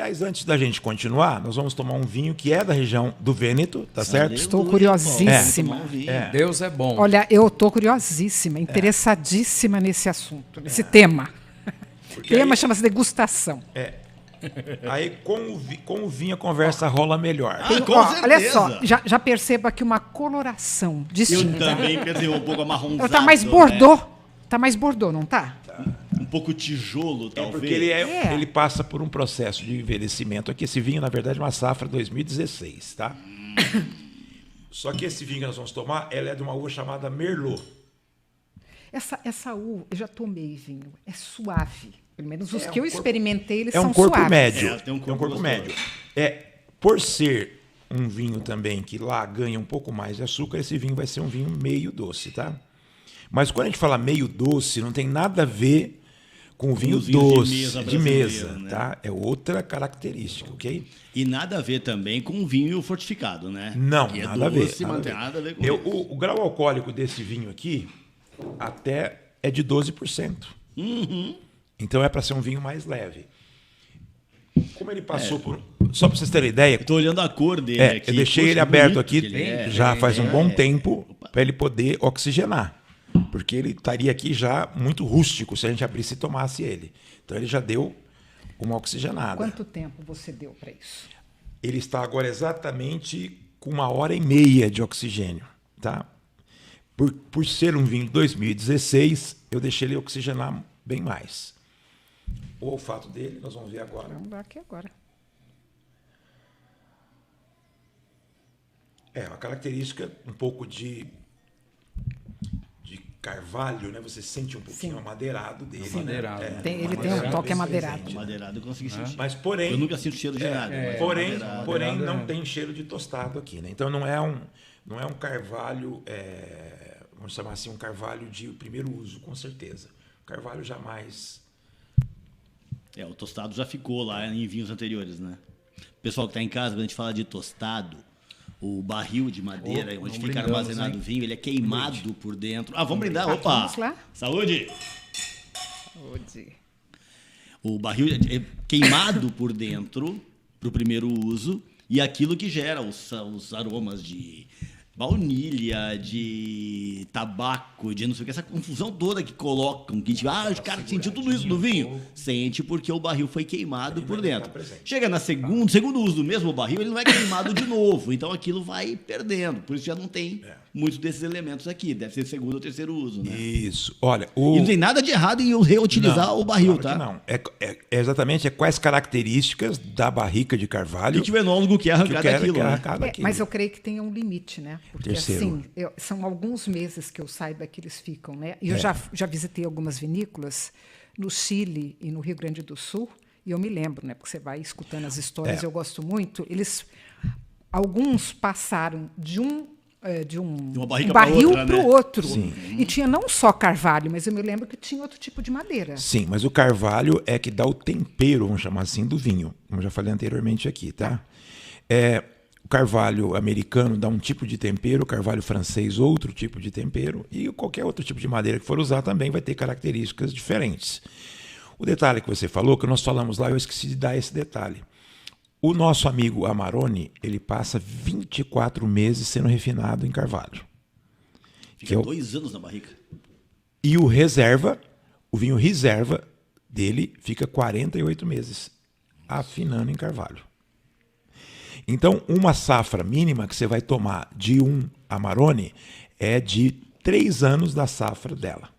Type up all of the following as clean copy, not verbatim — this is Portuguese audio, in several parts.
Aliás, antes da gente continuar, nós vamos tomar um vinho que é da região do Vêneto, tá certo? Estou curiosíssima. Deus é bom. Olha, eu estou curiosíssima, interessadíssima nesse assunto, nesse tema. O tema chama-se degustação. Aí com o vinho a conversa rola melhor. Olha só, já perceba aqui uma coloração distinta. Eu também percebi um pouco amarronzado. Ela tá mais bordô. Tá mais bordô, não tá? Um pouco tijolo, talvez. Porque ele passa por um processo de envelhecimento aqui. Esse vinho, na verdade, é uma safra 2016, tá? Só que esse vinho que nós vamos tomar, ela é de uma uva chamada Merlot. Essa uva, eu já tomei vinho, é suave. Pelo menos os que eu experimentei, eles É são um corpo suaves. médio. Tem um corpo corpo gostoso. médio. Por ser um vinho também que lá ganha um pouco mais de açúcar, esse vinho vai ser um vinho meio doce, tá? Mas quando a gente fala meio doce, não tem nada a ver com o vinho doce de mesa, né? tá? É outra característica, ok? E nada a ver também com o vinho fortificado, né? Não, que nada a ver. doce, não tem nada a ver com Eu, isso. o grau alcoólico desse vinho aqui até é de 12%. Então é para ser um vinho mais leve. Como ele passou por... Só para vocês terem ideia, Tô olhando a cor dele aqui. eu deixei Poxa, ele aberto bonito aqui que ele é. já faz um bom tempo para ele poder oxigenar. Porque ele estaria aqui já muito rústico se a gente abrisse e tomasse ele. Então ele já deu uma oxigenada. Quanto tempo você deu para isso? Ele está agora exatamente com 1h30 de oxigênio, tá? Por ser um vinho de 2016, eu deixei ele oxigenar bem mais. O olfato dele, nós vamos ver agora. Vamos lá aqui agora. É uma característica um pouco de carvalho, né? Você sente um pouquinho Sim. amadeirado dele. Sim. Madeirado. Ele tem um toque amadeirado. Madeirado eu consegui sentir. Mas porém, Eu nunca sinto cheiro de nada. mas porém madeirado. não tem cheiro de tostado aqui, né? Então não é um carvalho, vamos chamar assim, um carvalho de primeiro uso, com certeza. O carvalho jamais. O tostado já ficou lá em vinhos anteriores, né? Pessoal que está em casa, quando a gente fala de tostado, o barril de madeira, onde fica brindamos, armazenado o vinho, ele é queimado por dentro. Ah, vamos brindar? Ah, Opa! vamos lá. Saúde! Saúde. O barril é queimado por dentro para o primeiro uso e aquilo que gera os aromas de baunilha, de tabaco, de não sei o que, essa confusão toda que colocam, que os caras sentiu tudo isso no vinho. Sente porque o barril foi queimado por dentro. Chega na segundo uso do mesmo barril, ele não é queimado de novo, então aquilo vai perdendo. Por isso já não tem muitos desses elementos aqui. Deve ser segundo ou terceiro uso, né? Isso. Olha, E não tem nada de errado em eu reutilizar o barril, claro tá? que não. Exatamente quais características da barrica de carvalho E que o enólogo quer arrancar daquilo, quer né? arrancar daquilo. Mas eu creio que tem um limite, né? Porque Terceiro. assim, são alguns meses que eu saiba que eles ficam, né? E eu já visitei algumas vinícolas no Chile e no Rio Grande do Sul, e eu me lembro, né? Porque você vai escutando as histórias, eu gosto muito. Alguns passaram de um uma barrica barril pra outra, para o né? outro. Sim. E tinha não só carvalho, mas eu me lembro que tinha outro tipo de madeira. Sim, mas o carvalho é que dá o tempero, vamos chamar assim, do vinho, como eu já falei anteriormente aqui, tá? O carvalho americano dá um tipo de tempero, o carvalho francês outro tipo de tempero, e qualquer outro tipo de madeira que for usar também vai ter características diferentes. O detalhe que você falou, que nós falamos lá, eu esqueci de dar esse detalhe. O nosso amigo Amarone, ele passa 24 meses sendo refinado em carvalho. Fica 2 anos na barrica. E o vinho reserva dele fica 48 meses afinando em carvalho. Então, uma safra mínima que você vai tomar de um Amarone é de 3 anos da safra dela.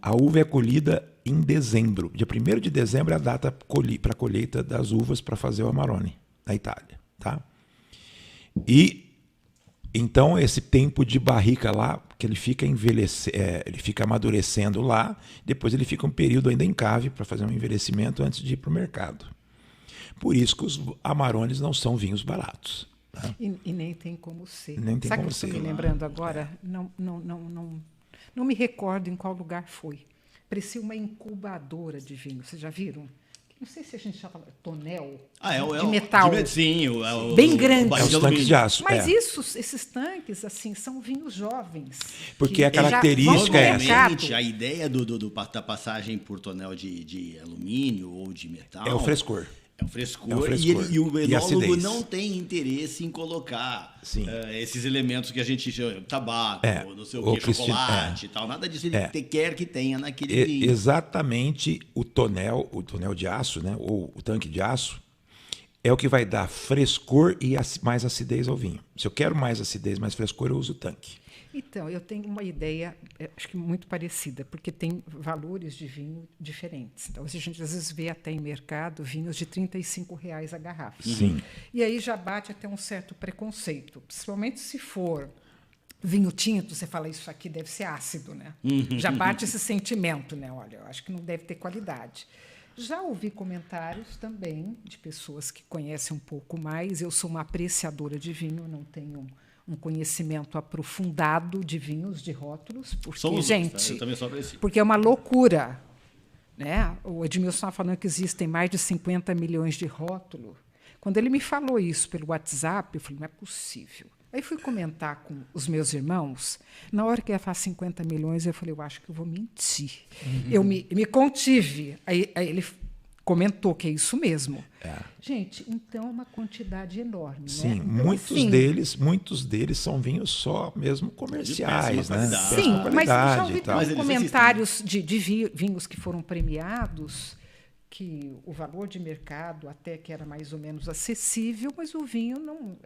A uva é colhida em dezembro. Dia 1º de dezembro é a data para a colheita das uvas para fazer o Amarone na Itália. Tá? E então esse tempo de barrica lá, que ele fica ele fica amadurecendo lá, depois ele fica um período ainda em cave para fazer um envelhecimento antes de ir para o mercado. Por isso que os Amarones não são vinhos baratos. Tá? E nem tem como ser. Nem tem Sabe como o que eu ser. estou me lembrando agora? Não me recordo em qual lugar foi. Parecia uma incubadora de vinho. Vocês já viram? Não sei se a gente já fala tonel de metal. Sim, bem grande. É os tanques de aço. Mas esses tanques assim são vinhos jovens. Porque que a característica já é vão essa. no mercado. A ideia da passagem por tonel de alumínio ou de metal É o frescor. É o frescor, É o frescor. E o E a enólogo acidez. não tem interesse em colocar Sim. esses elementos que a gente chama tabaco, não sei o ou que, chocolate e tal. Nada disso ele quer que tenha naquele vinho. Exatamente o tonel de aço, né? Ou o tanque de aço, é o que vai dar frescor e mais acidez ao vinho. Se eu quero mais acidez, mais frescor, eu uso o tanque. Então, eu tenho uma ideia, acho que muito parecida, porque tem valores de vinho diferentes. Então, a gente às vezes vê até em mercado vinhos de R$ 35,00 a garrafa. Sim. E aí já bate até um certo preconceito, principalmente se for vinho tinto, você fala, isso aqui deve ser ácido, né? Já bate esse sentimento, né? Olha, eu acho que não deve ter qualidade. Já ouvi comentários também de pessoas que conhecem um pouco mais. Eu sou uma apreciadora de vinho, não tenho um conhecimento aprofundado de vinhos, de rótulos, porque, Somos gente, eu também sou apreciado. porque é uma loucura, né? O Edmilson estava falando que existem mais de 50 milhões de rótulos. Quando ele me falou isso pelo WhatsApp, eu falei, não é possível. Aí fui comentar com os meus irmãos. Na hora que ia falar 50 milhões, eu falei, eu acho que eu vou mentir. Eu me contive. Aí ele comentou que é isso mesmo. Gente, então é uma quantidade enorme. Sim, né? Então, muitos deles são vinhos só mesmo comerciais, né? qualidade. Sim, Péssima mas já qualidade ouvi e tal. Mas eles comentários de vinhos que foram premiados, que o valor de mercado até que era mais ou menos acessível, mas o vinho não,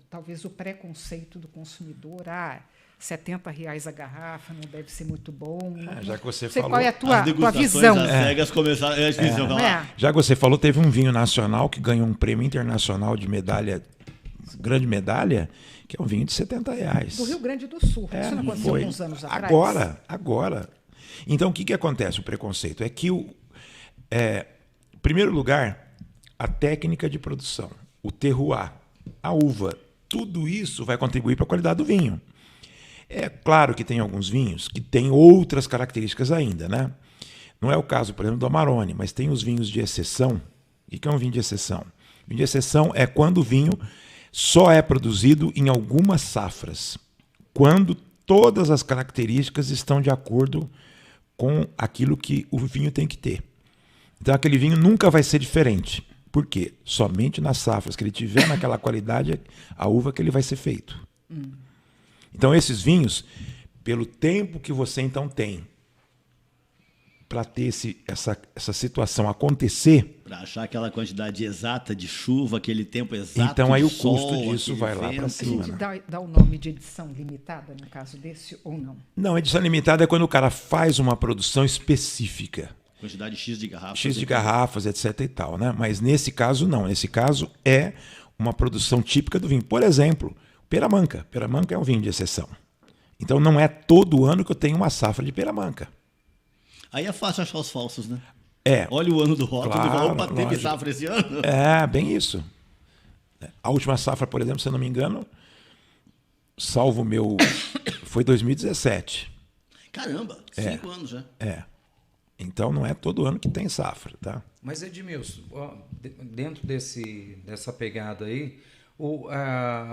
talvez o preconceito do consumidor, R$ 70,00 a garrafa, não deve ser muito bom. Já que você Não sei falou, qual é a tua degustações visão. às cegas começaram. já que você falou, teve um vinho nacional que ganhou um prêmio internacional de medalha, grande medalha, que é um vinho de R$ 70,00. Do Rio Grande do Sul. Isso não aconteceu foi. alguns anos atrás? Agora. Então, o que acontece? O preconceito é que, em primeiro lugar, a técnica de produção, o terroir, a uva, tudo isso vai contribuir para a qualidade do vinho. É claro que tem alguns vinhos que têm outras características ainda, né? Não é o caso, por exemplo, do Amarone, mas tem os vinhos de exceção. O que é um vinho de exceção? Vinho de exceção é quando o vinho só é produzido em algumas safras, quando todas as características estão de acordo com aquilo que o vinho tem que ter. Então, aquele vinho nunca vai ser diferente. Por quê? Somente nas safras que ele tiver naquela qualidade, a uva que ele vai ser feito. Então, esses vinhos, pelo tempo que você então tem para ter essa situação acontecer, para achar aquela quantidade exata de chuva, aquele tempo exato. então aí de o custo sol, disso aquele vai lá vento. para A cima. gente Né? dá o nome de edição limitada, no caso desse, ou não? Não, edição limitada é quando o cara faz uma produção específica. Quantidade X de garrafas. X de garrafas, etc. e tal, né? Mas nesse caso, não. Nesse caso, é uma produção típica do vinho. Por exemplo, peramanca. Peramanca é um vinho de exceção. Então, não é todo ano que eu tenho uma safra de peramanca. Aí é fácil achar os falsos, né? É. Olha o ano do rótulo e fala, Claro, opa, teve lógico. safra esse ano? É, bem isso. A última safra, por exemplo, se eu não me engano, salvo o meu, foi 2017. Caramba, 5 anos já. Então, não é todo ano que tem safra, tá? Mas, Edmilson, dentro dessa pegada aí,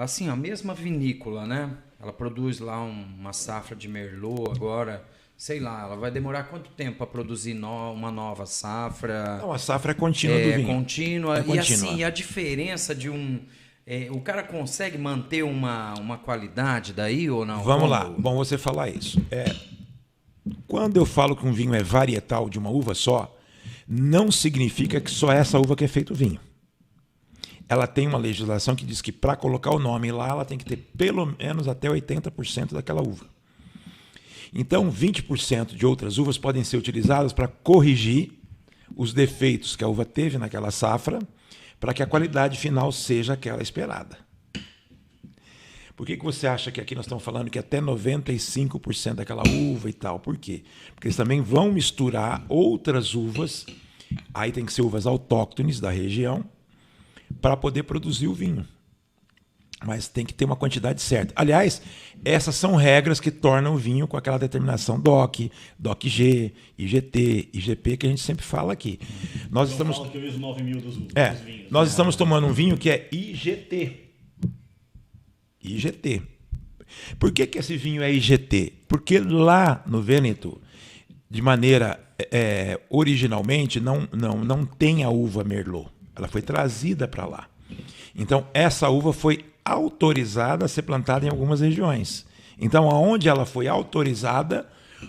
assim, a mesma vinícola, né? Ela produz lá uma safra de Merlot agora, sei lá, ela vai demorar quanto tempo para produzir uma nova safra? Não, a safra é contínua do vinho. Contínua. É E contínua. assim, a diferença de o cara consegue manter uma qualidade daí ou não? Vamos lá. Bom você falar isso. Quando eu falo que um vinho é varietal de uma uva só, não significa que só essa uva que é feito o vinho. Ela tem uma legislação que diz que para colocar o nome lá, ela tem que ter pelo menos até 80% daquela uva. Então, 20% de outras uvas podem ser utilizadas para corrigir os defeitos que a uva teve naquela safra, para que a qualidade final seja aquela esperada. Por que você acha que aqui nós estamos falando que até 95% daquela uva e tal? Por quê? Porque eles também vão misturar outras uvas, aí tem que ser uvas autóctones da região, para poder produzir o vinho. Mas tem que ter uma quantidade certa. Aliás, essas são regras que tornam o vinho com aquela determinação DOC, DOC-G, IGT, IGP, que a gente sempre fala aqui. Nós estamos... que eu uso 9.000 dos vinhos. Nós estamos tomando um vinho que é IGT. IGT. Por que esse vinho é IGT? Porque lá no Vêneto, de maneira originalmente, não tem a uva Merlot. ela foi trazida para lá. Então, essa uva foi autorizada a ser plantada em algumas regiões. Então, aonde ela foi autorizada,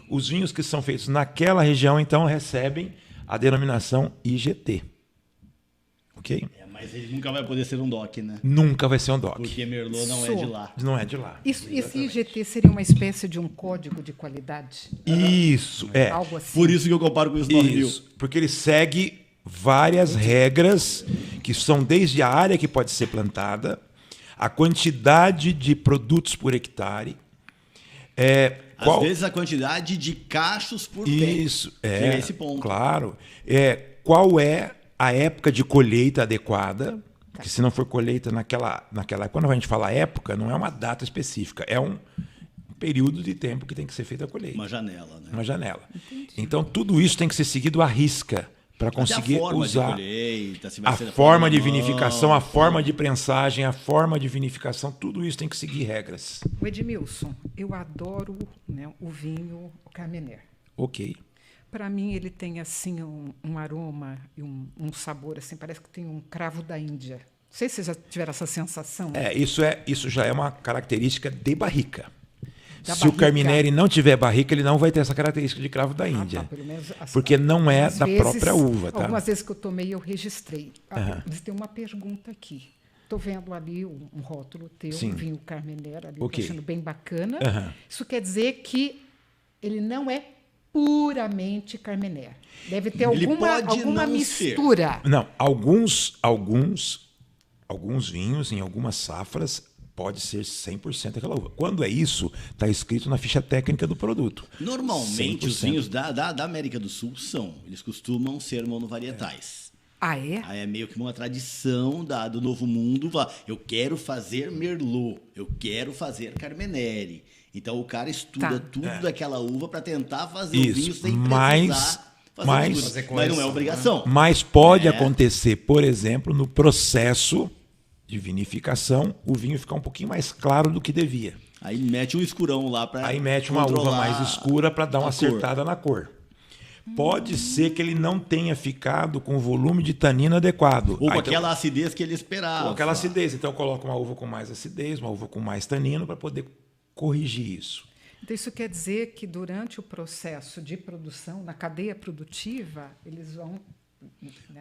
os vinhos que são feitos naquela região, então, recebem a denominação IGT. Ok? Mas ele nunca vai poder ser um DOC, né? Nunca vai ser um DOC. Porque Merlot não é de lá. Não é de lá. Esse IGT seria uma espécie de um código de qualidade? Isso, é. Algo assim. Por isso que eu comparo com os 9.000. Isso, porque ele segue várias regras que são desde a área que pode ser plantada, a quantidade de produtos por hectare, Às vezes a quantidade de cachos por pé. Isso, Que é esse ponto. Claro. Qual é a época de colheita adequada? Porque se não for colheita naquela quando a gente fala época, não é uma data específica, é um período de tempo que tem que ser feita a colheita. Uma janela, né? Uma janela. Então, tudo isso tem que ser seguido à risca para conseguir a forma usar de colheita, se vai a ser forma de mão. vinificação, a forma de prensagem, a forma de vinificação, tudo isso tem que seguir regras. O Edmilson, eu adoro, né, o vinho Carmener. Ok. Para mim, ele tem assim um aroma e um sabor, assim, parece que tem um cravo da Índia. Não sei se vocês já tiveram essa sensação. Isso já é uma característica de barrica. Da Se barrica. o Carminelli não tiver barrica, ele não vai ter essa característica de cravo da Índia. Tá, pelo menos porque não é algumas da vezes, própria uva. Tá? Algumas vezes que eu tomei, eu registrei. Mas tem uma pergunta aqui. Estou vendo ali um rótulo teu, Sim. um vinho Carmener, ali, Ok. tô achando bem bacana. Aham. Isso quer dizer que ele não é puramente Carmener. Deve ter Ele alguma pode não mistura. Não, alguns vinhos em algumas safras pode ser 100% aquela uva. Quando é isso, está escrito na ficha técnica do produto. Normalmente, 100%. os vinhos da América do Sul eles costumam ser monovarietais. Ah, é? Aí é meio que uma tradição do Novo Mundo. Eu quero fazer Merlot, eu quero fazer Carmenere. Então o cara estuda tudo daquela uva para tentar fazer o vinho sem precisar fazer mas não é obrigação. Mas pode acontecer, por exemplo, no processo de vinificação, o vinho ficar um pouquinho mais claro do que devia. Aí mete um escurão lá para Aí mete uma uva mais escura para dar uma acertada na cor. Pode ser que ele não tenha ficado com o volume de tanino adequado. Ou com aquela acidez que ele esperava. Com aquela acidez. Então coloca uma uva com mais acidez, uma uva com mais tanino para poder corrigir isso. Então, isso quer dizer que durante o processo de produção, na cadeia produtiva, eles vão...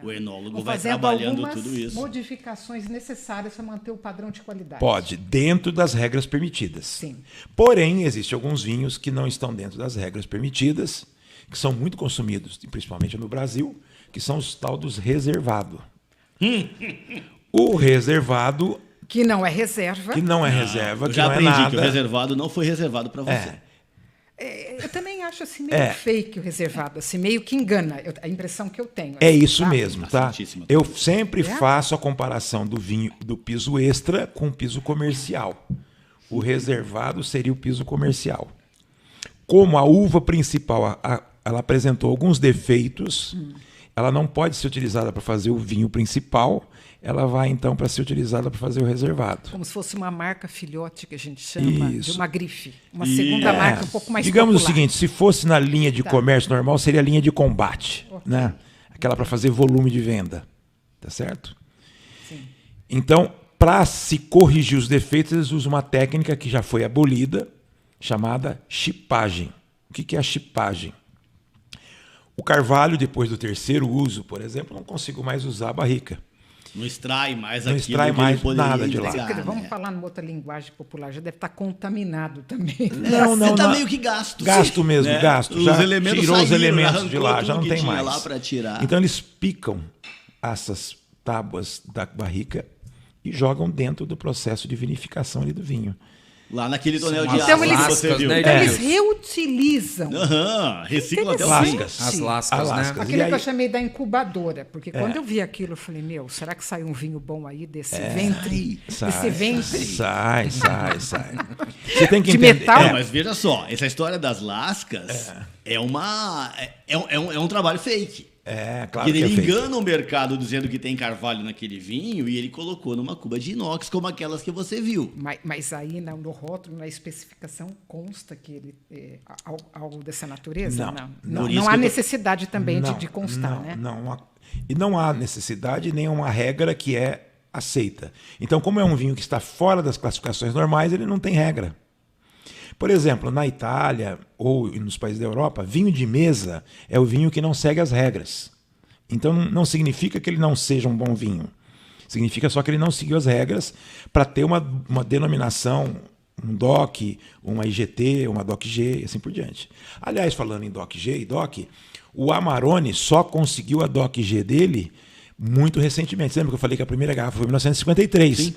O enólogo vão vai fazendo trabalhando algumas tudo isso. modificações necessárias para manter o padrão de qualidade. Pode, dentro das regras permitidas. Sim. Porém, existem alguns vinhos que não estão dentro das regras permitidas, que são muito consumidos, principalmente no Brasil, que são os tal dos reservado. O reservado... Que não é reserva. Que não é reserva, Eu que já não é aprendi nada. que o reservado não foi reservado para você. Eu também acho assim meio fake o reservado, assim, meio que engana. A impressão que eu tenho. É assim, isso tá? mesmo, tá? Santíssima. Eu sempre faço a comparação do vinho do piso extra com o piso comercial. O reservado seria o piso comercial. Como a uva principal ela apresentou alguns defeitos, ela não pode ser utilizada para fazer o vinho principal, ela vai então para ser utilizada para fazer o reservado. Como se fosse uma marca filhote que a gente chama, de Isso. uma grife. Uma segunda marca um pouco mais Digamos popular. o seguinte, se fosse na linha de comércio normal, seria a linha de combate, né? Aquela para fazer volume de venda, tá certo? Sim. Então, para se corrigir os defeitos, eles usam uma técnica que já foi abolida, chamada chipagem. O que é a chipagem? O carvalho, depois do terceiro uso, por exemplo, não consigo mais usar a barrica. Não extrai mais Não aquilo extrai que mais ele poderia nada de lá. entregar, Quer dizer, vamos né? falar numa outra linguagem popular, já deve estar contaminado também. Você tá meio que gasto. Gasto sim, mesmo, né? gasto. Os Já elementos tirou os saíram, elementos de arrancou lá, tudo já não que tem tinha mais. lá para tirar. Então eles picam essas tábuas da barrica e jogam dentro do processo de vinificação ali do vinho. Lá naquele tonel de Então aço eles- que você viu. né, Então, É. eles reutilizam. Recicla até o Interessante. fim. As lascas, lascas. né? Aquilo E aí- que eu chamei da incubadora, porque quando eu vi aquilo, eu falei, será que sai um vinho bom aí desse ventre? Desse ventre Sai. Você tem que De entender. metal? Mas veja só, essa história das lascas é um trabalho fake. Claro Porque que é ele fake. engana o mercado dizendo que tem carvalho naquele vinho e ele colocou numa cuba de inox como aquelas que você viu. Mas aí no rótulo, na especificação, consta que ele é algo dessa natureza? Não. Não Por isso há que eu tô- necessidade também de constar, não, né? Não. E não há necessidade nem uma regra que é aceita. Então, como é um vinho que está fora das classificações normais, ele não tem regra. Por exemplo, na Itália ou nos países da Europa, vinho de mesa é o vinho que não segue as regras. Então não significa que ele não seja um bom vinho. Significa só que ele não seguiu as regras para ter uma denominação, um DOC, uma IGT, uma DOC-G e assim por diante. Aliás, falando em DOC-G e DOC, o Amarone só conseguiu a DOC-G dele muito recentemente. Você lembra que eu falei que a primeira garrafa foi em 1953? Sim.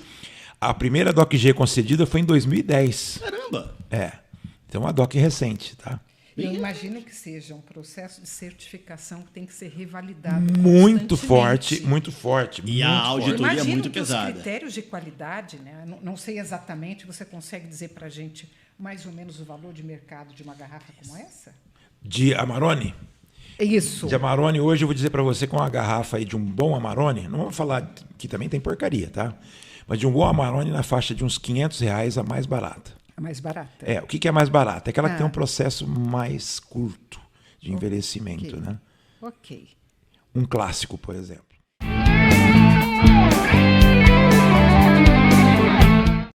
A primeira DOC-G concedida foi em 2010. Caramba! Então uma DOC recente, tá? Eu imagino que seja um processo de certificação que tem que ser revalidado Muito constantemente. forte, muito forte. E a auditoria é Imagino muito que pesada. os critérios de qualidade, né? Não sei exatamente, você consegue dizer para a gente mais ou menos o valor de mercado de uma garrafa como essa? De Amarone? Isso. De Amarone, hoje eu vou dizer para você, com uma garrafa aí de um bom Amarone, não vamos falar que também tem porcaria, tá? Mas de um bom Amarone na faixa de uns R$500 a mais barata. É mais barata. O que é mais barato? É aquela que tem um processo mais curto de envelhecimento, né? Ok. Um clássico, por exemplo.